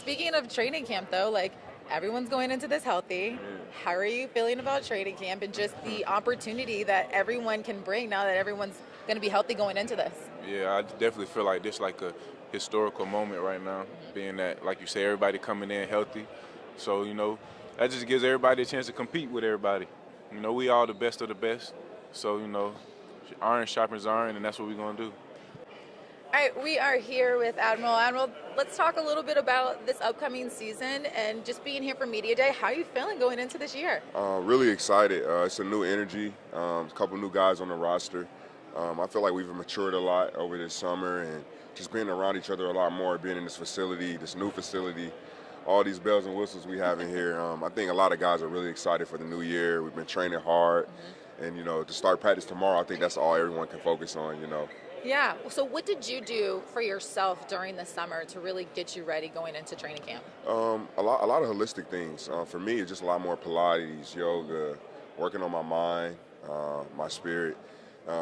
Speaking of training camp, though, like everyone's going into this healthy. How are you feeling about training camp and just the opportunity that everyone can bring now that everyone's going to be healthy going into this? Yeah, I definitely feel like this like a historical moment right now, being that, like you say, everybody coming in healthy. So, that just gives everybody a chance to compete with everybody. We all the best of the best. So, iron sharpens iron, and that's what we're going to do. All right, we are here with Admiral. Admiral, let's talk a little bit about this upcoming season and just being here for Media Day. How are you feeling going into this year? Really excited. It's a new energy, a couple new guys on the roster. I feel like we've matured a lot over this summer and just being around each other a lot more, being in this facility, this new facility, all these bells and whistles we have in here. I think a lot of guys are really excited for the new year. We've been training hard. And, to start practice tomorrow, I think that's all everyone can focus on, Yeah. So what did you do for yourself during the summer to really get you ready going into training camp? A lot of holistic things. For me, it's just a lot more Pilates, yoga, working on my mind, my spirit.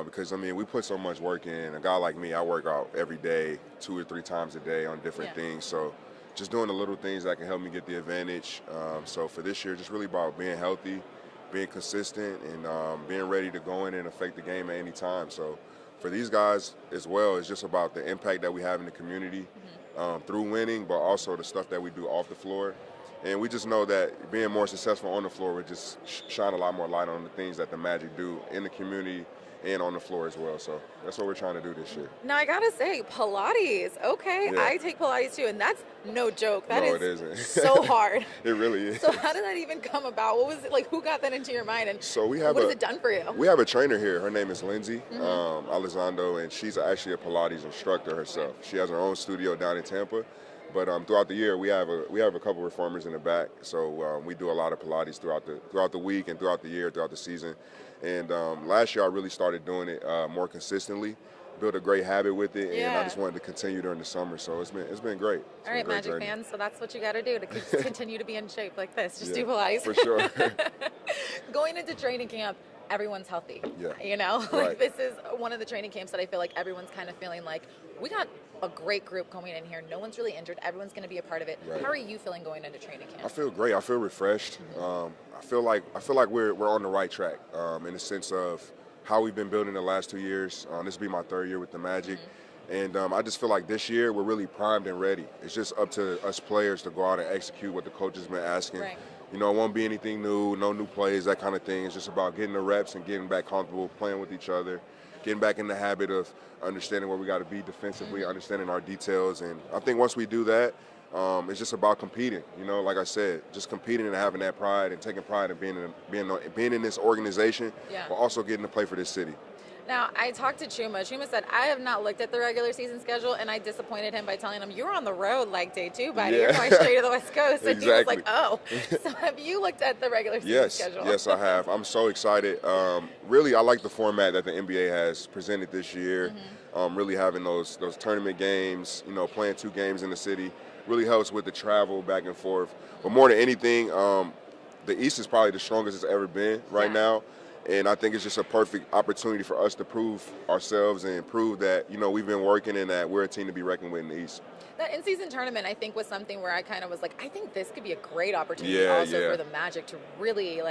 Because, we put so much work in. A guy like me, I work out every day, 2 or 3 times a day on different things. So just doing the little things that can help me get the advantage. So for this year, just really about being healthy, being consistent, and being ready to go in and affect the game at any time. So for these guys as well, it's just about the impact that we have in the community through winning, but also the stuff that we do off the floor. And we just know that being more successful on the floor would just shine a lot more light on the things that the Magic do in the community and on the floor as well. So that's what we're trying to do this year. Now, I got to say, Pilates, okay, Yeah. I take Pilates too, and that's no joke. That No, is it isn't. so hard. It really is. So how did that even come about? What was it like? Who got that into your mind, and So we have what has it done for you? We have a trainer here. Her name is Lindsay Elizondo, and she's actually a Pilates instructor herself. She has her own studio down in Tampa. But throughout the year, we have a couple reformers in the back. So we do a lot of Pilates throughout the week and throughout the year, throughout the season. And last year, I really started doing it more consistently. Built a great habit with it, and I just wanted to continue during the summer. So it's been great. All right, Magic fans. So that's what you got to do to continue to be in shape like this. Just do Pilates. For sure. Going into training camp, everyone's healthy. Yeah. Like this is one of the training camps that I feel like everyone's kind of feeling like we got a great group going in here. No one's really injured. Everyone's going to be a part of it. Right. How are you feeling going into training camp? I feel great. I feel refreshed. I feel like we're on the right track in the sense of how we've been building the last 2 years. This will be my 3rd year with the Magic. And I just feel like this year we're really primed and ready. It's just up to us players to go out and execute what the coach has been asking. Right. It won't be anything new, no new plays, that kind of thing. It's just about getting the reps and getting back comfortable, playing with each other, getting back in the habit of understanding where we got to be defensively, understanding our details. And I think once we do that, it's just about competing. Like I said, just competing and having that pride and taking pride in being in this organization, but also getting to play for this city. Now, I talked to Chuma. Chuma said, I have not looked at the regular season schedule, and I disappointed him by telling him, you're on the road like day 2, buddy. You're going straight to the West Coast. And he was like, oh. So have you looked at the regular season schedule? Yes, I have. I'm so excited. Really, I like the format that the NBA has presented this year. Really having those tournament games, playing 2 games in the city really helps with the travel back and forth. But more than anything, the East is probably the strongest it's ever been right now. And I think it's just a perfect opportunity for us to prove ourselves and prove that, we've been working and that we're a team to be reckoned with in the East. That in-season tournament, I think, was something where I kind of was like, I think this could be a great opportunity for the Magic to really,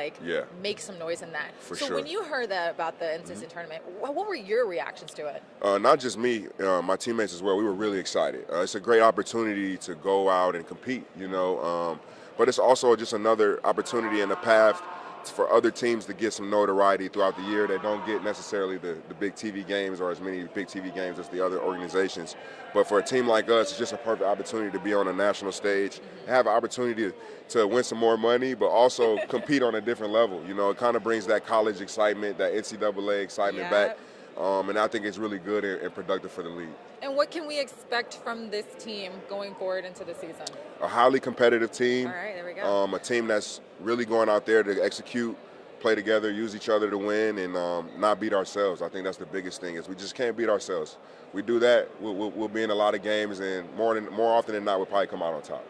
make some noise in that. For so sure. when you heard that about the in-season tournament, what were your reactions to it? Not just me, my teammates as well. We were really excited. It's a great opportunity to go out and compete, but it's also just another opportunity in the path for other teams to get some notoriety throughout the year that don't get necessarily the big TV games or as many big TV games as the other organizations. But for a team like us, it's just a perfect opportunity to be on a national stage, have an opportunity to win some more money, but also compete on a different level. It kind of brings that college excitement, that NCAA excitement back. And I think it's really good and productive for the league. And what can we expect from this team going forward into the season? A highly competitive team. All right, there we go. A team that's really going out there to execute, play together, use each other to win, and not beat ourselves. I think that's the biggest thing is we just can't beat ourselves. We do that, we'll be in a lot of games, and more often than not, we'll probably come out on top.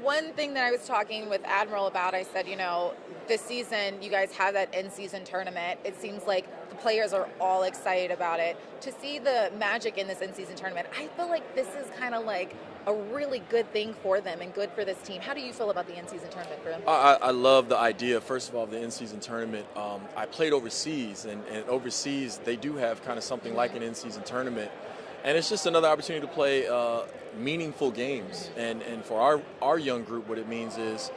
One thing that I was talking with Admiral about, I said, this season you guys have that in-season tournament. It seems like the players are all excited about it. To see the magic in this in-season tournament, I feel like this is kind of like a really good thing for them and good for this team. How do you feel about the in-season tournament for them? I love the idea, first of all, of the in-season tournament. I played overseas, and overseas they do have kind of something like an in-season tournament. And it's just another opportunity to play meaningful games. And for our young group, what it means is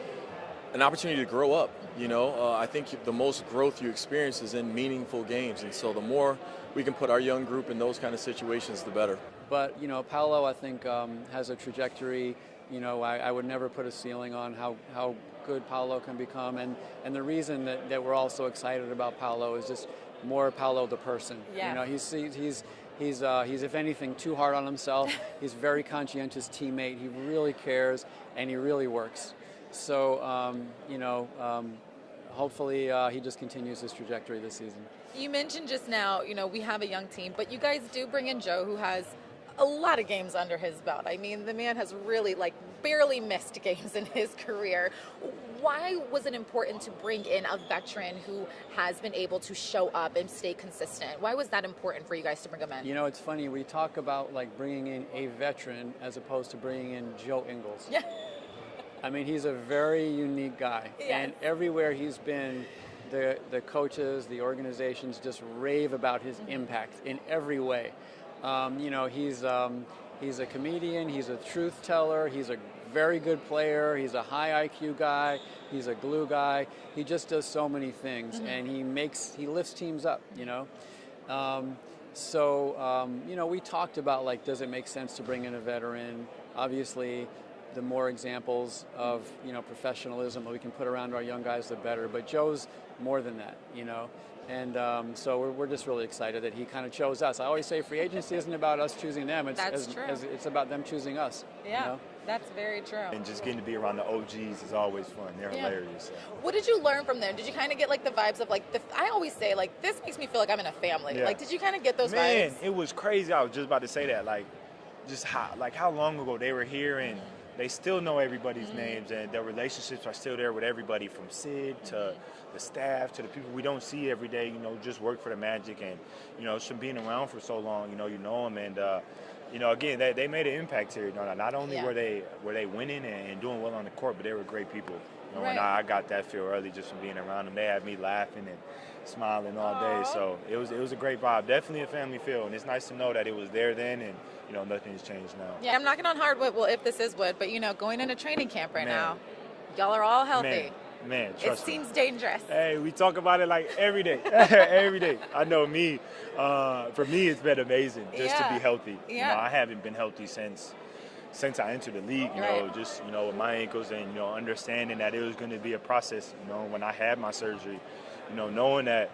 an opportunity to grow up. I think the most growth you experience is in meaningful games. And so the more we can put our young group in those kind of situations, the better. But, Paolo, I think, has a trajectory. I would never put a ceiling on how good Paolo can become. And the reason that we're all so excited about Paolo is just more Paolo the person. Yeah. He's if anything, too hard on himself. He's a very conscientious teammate. He really cares, and he really works. So, hopefully he just continues his trajectory this season. You mentioned just now, we have a young team, but you guys do bring in Joe, who has a lot of games under his belt. I mean, the man has really, barely missed games in his career. Why was it important to bring in a veteran who has been able to show up and stay consistent? Why was that important for you guys to bring him in? It's funny. We talk about bringing in a veteran as opposed to bringing in Joe Ingles. Yeah. I mean, he's a very unique guy. Yes. And everywhere he's been, the coaches, the organizations just rave about his impact in every way. He's a comedian, he's a truth teller, he's a very good player, he's a high IQ guy, he's a glue guy. He just does so many things, and he lifts teams up, we talked about, does it make sense to bring in a veteran? Obviously, the more examples of, professionalism that we can put around our young guys, the better. But Joe's more than that, And so we're just really excited that he kind of chose us. I always say free agency isn't about us choosing them. It's about them choosing us. Yeah, that's very true. And just getting to be around the OGs is always fun. They're hilarious. What did you learn from them? Did you kind of get the vibes of I always say this makes me feel like I'm in a family. Yeah. Did you kind of get those vibes? Man, it was crazy. I was just about to say that. Just how long ago they were here, and they still know everybody's names, and their relationships are still there with everybody, from Sid to the staff to the people we don't see every day, just work for the Magic. And, from being around for so long, you know them. And, again, they made an impact here. Not only were they winning and doing well on the court, but they were great people. Right. And I got that feel early just from being around them. They had me laughing and smiling all day. So it was a great vibe. Definitely a family feel. And it's nice to know that it was there then, and nothing's changed now. Yeah, I'm knocking on hardwood. Well, if this is wood, but going into training camp right now, y'all are all healthy. Man, trust me. It seems dangerous. Hey, we talk about it every day. Every day. I know for me, it's been amazing just to be healthy. Yeah. I haven't been healthy since I entered the league, just, with my ankles, and, understanding that it was going to be a process, when I had my surgery, knowing that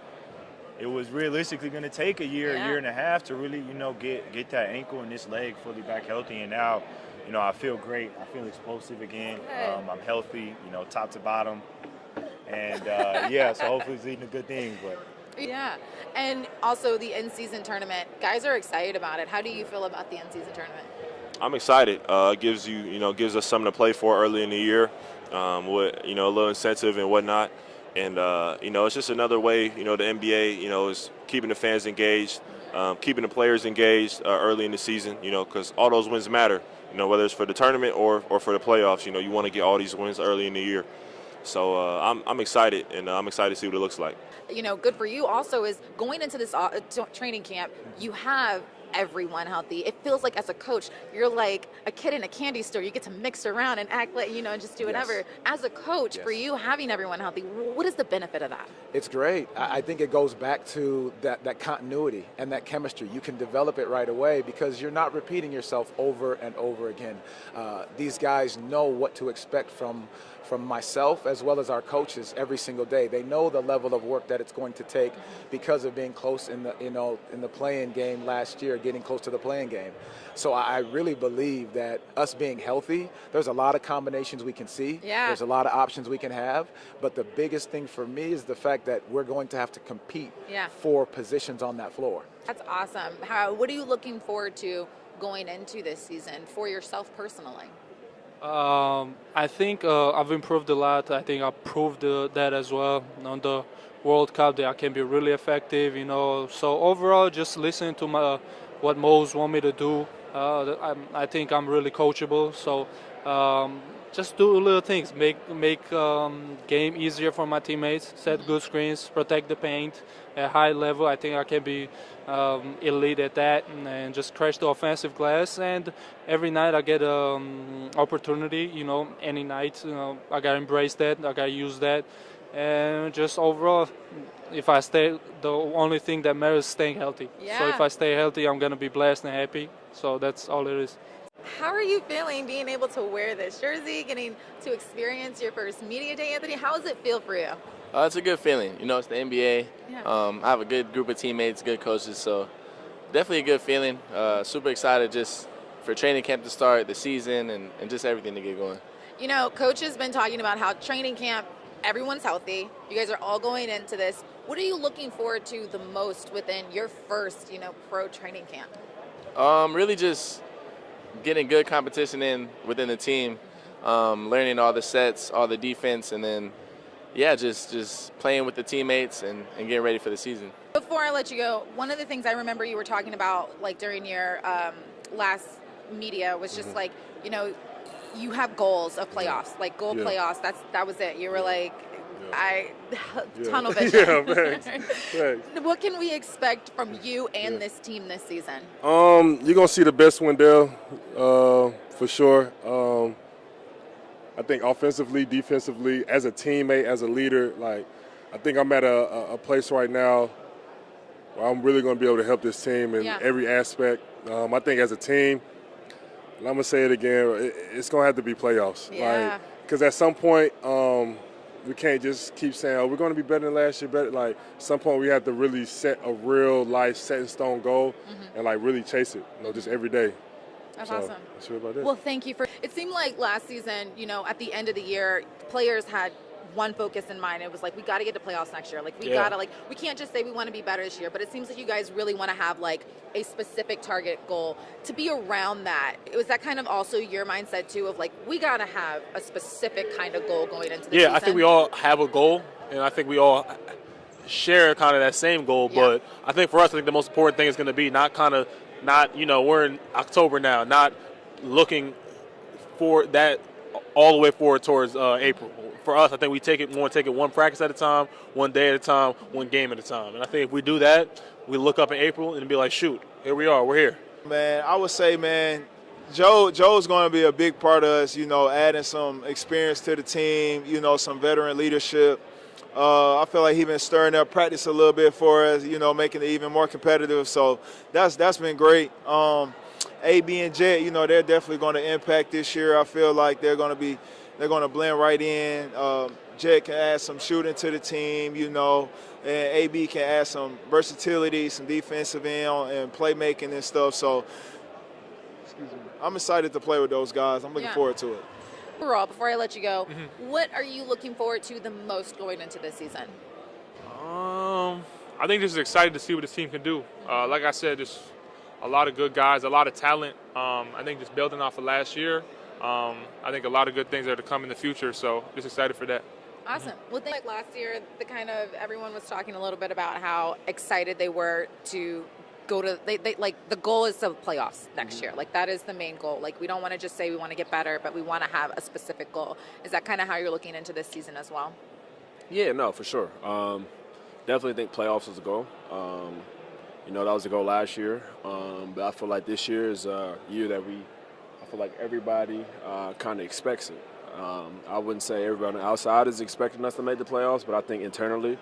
it was realistically going to take a year and a half to really, get that ankle and this leg fully back healthy. And now, I feel great. I feel explosive again. I'm healthy, top to bottom. And, so hopefully it's leading to good things. But Yeah, and also the in-season tournament. Guys are excited about it. How do you feel about the in-season tournament? I'm excited. It gives us something to play for early in the year, with a little incentive and whatnot. And it's just another way. The NBA, is keeping the fans engaged, keeping the players engaged early in the season. Because all those wins matter. Whether it's for the tournament or for the playoffs. You want to get all these wins early in the year. So I'm excited, and I'm excited to see what it looks like. Good for you also is going into this training camp, you have everyone healthy. It feels like as a coach, you're like a kid in a candy store. You get to mix around and act like, just do whatever. Yes. As a coach, for you, having everyone healthy, what is the benefit of that? It's great. I think it goes back to that continuity and that chemistry. You can develop it right away because you're not repeating yourself over and over again. These guys know what to expect from myself as well as our coaches every single day. They know the level of work that it's going to take because of being close in the play-in game last year, getting close to the play-in game. So I really believe that us being healthy, there's a lot of combinations we can see. Yeah. There's a lot of options we can have. But the biggest thing for me is the fact that we're going to have to compete for positions on that floor. That's awesome. What are you looking forward to going into this season for yourself personally? I think I've improved a lot. I think I proved that as well on the World Cup that I can be really effective, So overall, just listening to what Mo's want me to do. I think I'm really coachable. So just do little things, make game easier for my teammates, set good screens, protect the paint at high level. I think I can be elite at that, and just crash the offensive glass. And every night I get opportunity. Any night, I gotta embrace that. I gotta use that. And just overall, if I stay, the only thing that matters is staying healthy. Yeah. So if I stay healthy, I'm gonna be blessed and happy. So that's all it is. How are you feeling being able to wear this jersey, getting to experience your first media day, Anthony? How does it feel for you? It's a good feeling. It's the NBA. Yeah. I have a good group of teammates, good coaches, so definitely a good feeling. Super excited just for training camp to start, the season, and just everything to get going. Coach has been talking about how training camp, everyone's healthy. You guys are all going into this. What are you looking forward to the most within your first, pro training camp? Really just getting good competition in within the team, learning all the sets, all the defense, and then, just playing with the teammates and getting ready for the season. Before I let you go, one of the things I remember you were talking about, like during your last media, was just like, you have goals of playoffs, like playoffs. That was it. You were like, tunnel vision. Thanks. What can we expect from you and this team this season? You're gonna see the best Wendell, for sure. I think offensively, defensively, as a teammate, as a leader, I think I'm at a place right now where I'm really gonna be able to help this team in every aspect. I think as a team, and I'm gonna say it again, it's gonna have to be playoffs. Yeah. Because at some point, we can't just keep saying, "Oh, we're going to be better than last year." Better, at some point, we have to really set a real life, set in stone goal, and really chase it. Just every day. That's awesome. That's sure about that. Well, thank you for. It seemed like last season, at the end of the year, players had one focus in mind. It was like, we got to get to playoffs next year. We can't just say we want to be better this year. But it seems like you guys really want to have a specific target goal to be around that. Was that kind of also your mindset too of we got to have a specific kind of goal going into the season? I think we all have a goal, and I think we all share kind of that same goal. Yeah. But I think for us, I think the most important thing is going to be not we're in October now, not looking for that all the way forward towards April. For us, I think we want to take it one practice at a time, one day at a time, one game at a time. And I think if we do that, we look up in April and be like, shoot, here we are, we're here. Man, I would say, Joe's going to be a big part of us, adding some experience to the team, some veteran leadership. I feel like he's been stirring up practice a little bit for us, making it even more competitive. So that's been great. AB and Jet, they're definitely going to impact this year. I feel like they're going to blend right in. Jet can add some shooting to the team, and AB can add some versatility, some defensive end and playmaking and stuff. So I'm excited to play with those guys. I'm looking forward to it. Overall, before I let you go, what are you looking forward to the most going into this season? I think just excited to see what this team can do. Like I said, just a lot of good guys, a lot of talent. I think just building off of last year, I think a lot of good things are to come in the future, so just excited for that. Awesome. Well, like last year, everyone was talking a little bit about how excited they were to go to, the goal is the playoffs next year. That is the main goal. We don't want to just say we want to get better, but we want to have a specific goal. Is that kind of how you're looking into this season as well? Yeah, no, for sure. Definitely think playoffs is a goal. That was the goal last year. But I feel like this year is a year that I feel like everybody kind of expects it. I wouldn't say everybody outside is expecting us to make the playoffs, but I think internally,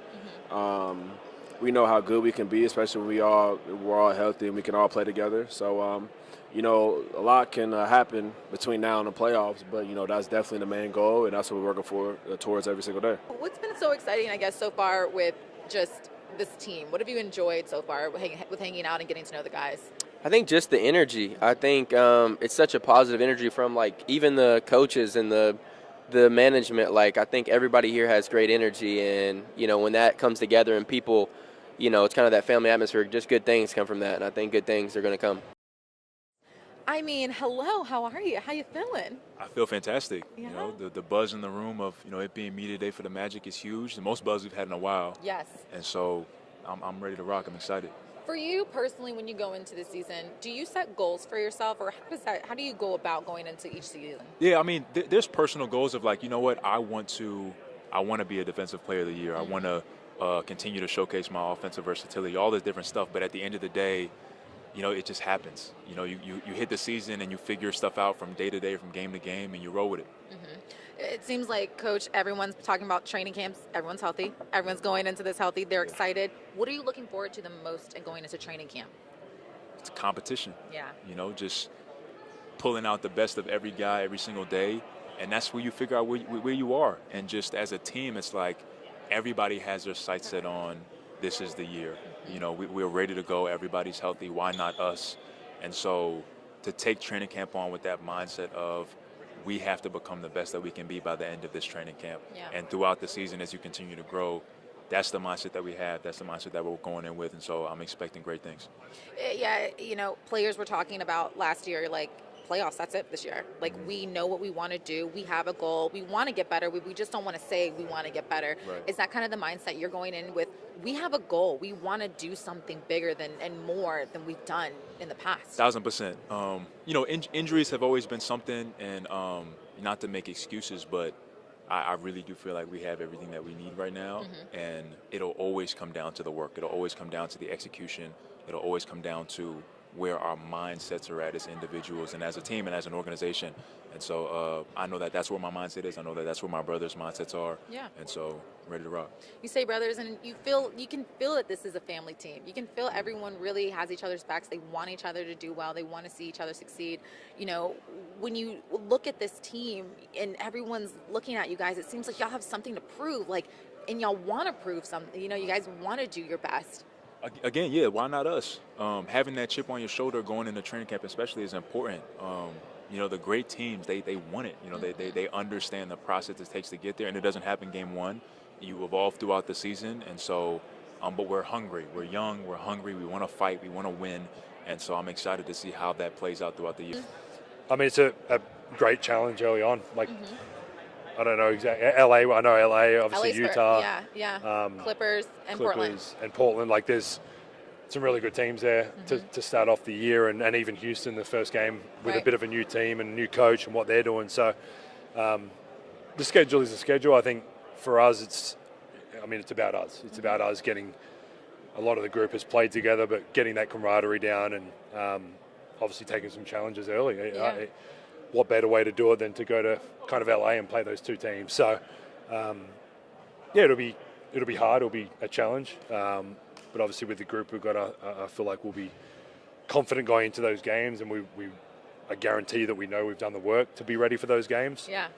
we know how good we can be, especially when we're all healthy and we can all play together. So, a lot can happen between now and the playoffs, but, that's definitely the main goal, and that's what we're working towards every single day. What's been so exciting, I guess, so far with just this team? What have you enjoyed so far with hanging out and getting to know the guys? I think just the energy. I think it's such a positive energy from even the coaches and the management. I think everybody here has great energy, and when that comes together and people, it's kind of that family atmosphere. Just good things come from that, and I think good things are going to come. I mean, hello, how are you? How you feeling? I feel fantastic. Yeah. You know, the buzz in the room of, you know, it being media day for the Magic is huge. The most buzz we've had in a while. Yes. And so I'm ready to rock. I'm excited. For you personally, when you go into the season, do you set goals for yourself, or how do you go about going into each season? Yeah, I mean, there's personal goals of like, you know what, I want to be a defensive player of the year. I want to continue to showcase my offensive versatility, all this different stuff. But at the end of the day, you know, it just happens. You know, you hit the season and you figure stuff out from day to day, from game to game, and you roll with it. It seems like, Coach, everyone's talking about training camps. Everyone's healthy. Everyone's going into this healthy. They're excited. What are you looking forward to the most in going into training camp? It's competition. Yeah. You know, just pulling out the best of every guy every single day, and that's where you figure out where you are. And just as a team, it's like everybody has their sights set on this is the year. You know, we're ready to go. Everybody's healthy. Why not us? And so to take training camp on with that mindset of we have to become the best that we can be by the end of this training camp. Yeah. And throughout the season as you continue to grow, that's the mindset that we have. That's the mindset that we're going in with. And so I'm expecting great things. Yeah, you know, players were talking about last year, like, playoffs, that's it this year. Like, we know what we want to do. We have a goal. We want to get better. We just don't want to say we want to get better. Right. Is that kind of the mindset you're going in with? We have a goal. We want to do something bigger and more than we've done in the past. 1,000%. You know, injuries have always been something, and not to make excuses, but I really do feel like we have everything that we need right now, and it'll always come down to the work. It'll always come down to the execution. It'll always come down to where our mindsets are at as individuals and as a team and as an organization. And so I know that that's where my mindset is. I know that that's where my brothers' mindsets are. Yeah. And so I'm ready to rock. You say brothers, and you can feel that this is a family team. You can feel everyone really has each other's backs. They want each other to do well. They want to see each other succeed. You know, when you look at this team and everyone's looking at you guys, it seems like y'all have something to prove. Like, and y'all want to prove something. You know, you guys want to do your best. Again, yeah, why not us? Having that chip on your shoulder going into training camp especially is important. You know, the great teams, they want it. You know, they understand the process it takes to get there, and it doesn't happen game one. You evolve throughout the season, and so, but we're hungry. We're young, we're hungry, we want to fight, we want to win, and so I'm excited to see how that plays out throughout the year. I mean, it's a great challenge early on. Like, I don't know exactly. LA, I know LA, obviously LA's Utah. Yeah. Clippers and Portland. Like, there's some really good teams there to start off the year, and even Houston, the first game, with a bit of a new team and a new coach and what they're doing. So the schedule is the schedule. I think for us, it's about us. It's about us getting a lot of the group has played together, but getting that camaraderie down and obviously taking some challenges early. Yeah. What better way to do it than to go to kind of LA and play those two teams? So, it'll be hard. It'll be a challenge. But obviously with the group we've got, I feel like we'll be confident going into those games, and I guarantee that we know we've done the work to be ready for those games. Yeah.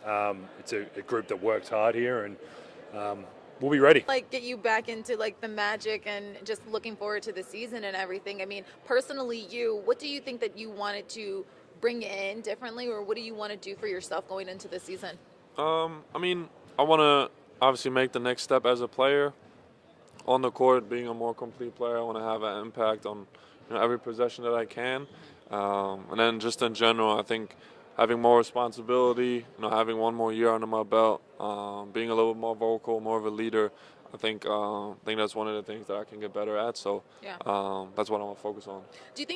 It's a group that works hard here, and we'll be ready. Like, get you back into like the Magic and just looking forward to the season and everything. I mean, personally, what do you think that you wanted to bring in differently, or what do you want to do for yourself going into the season? I mean, I want to obviously make the next step as a player on the court, being a more complete player. I want to have an impact on every possession that I can, and then just in general, I think having more responsibility, having one more year under my belt, being a little bit more vocal, more of a leader. I think that's one of the things that I can get better at. So that's what I want to focus on. Do you think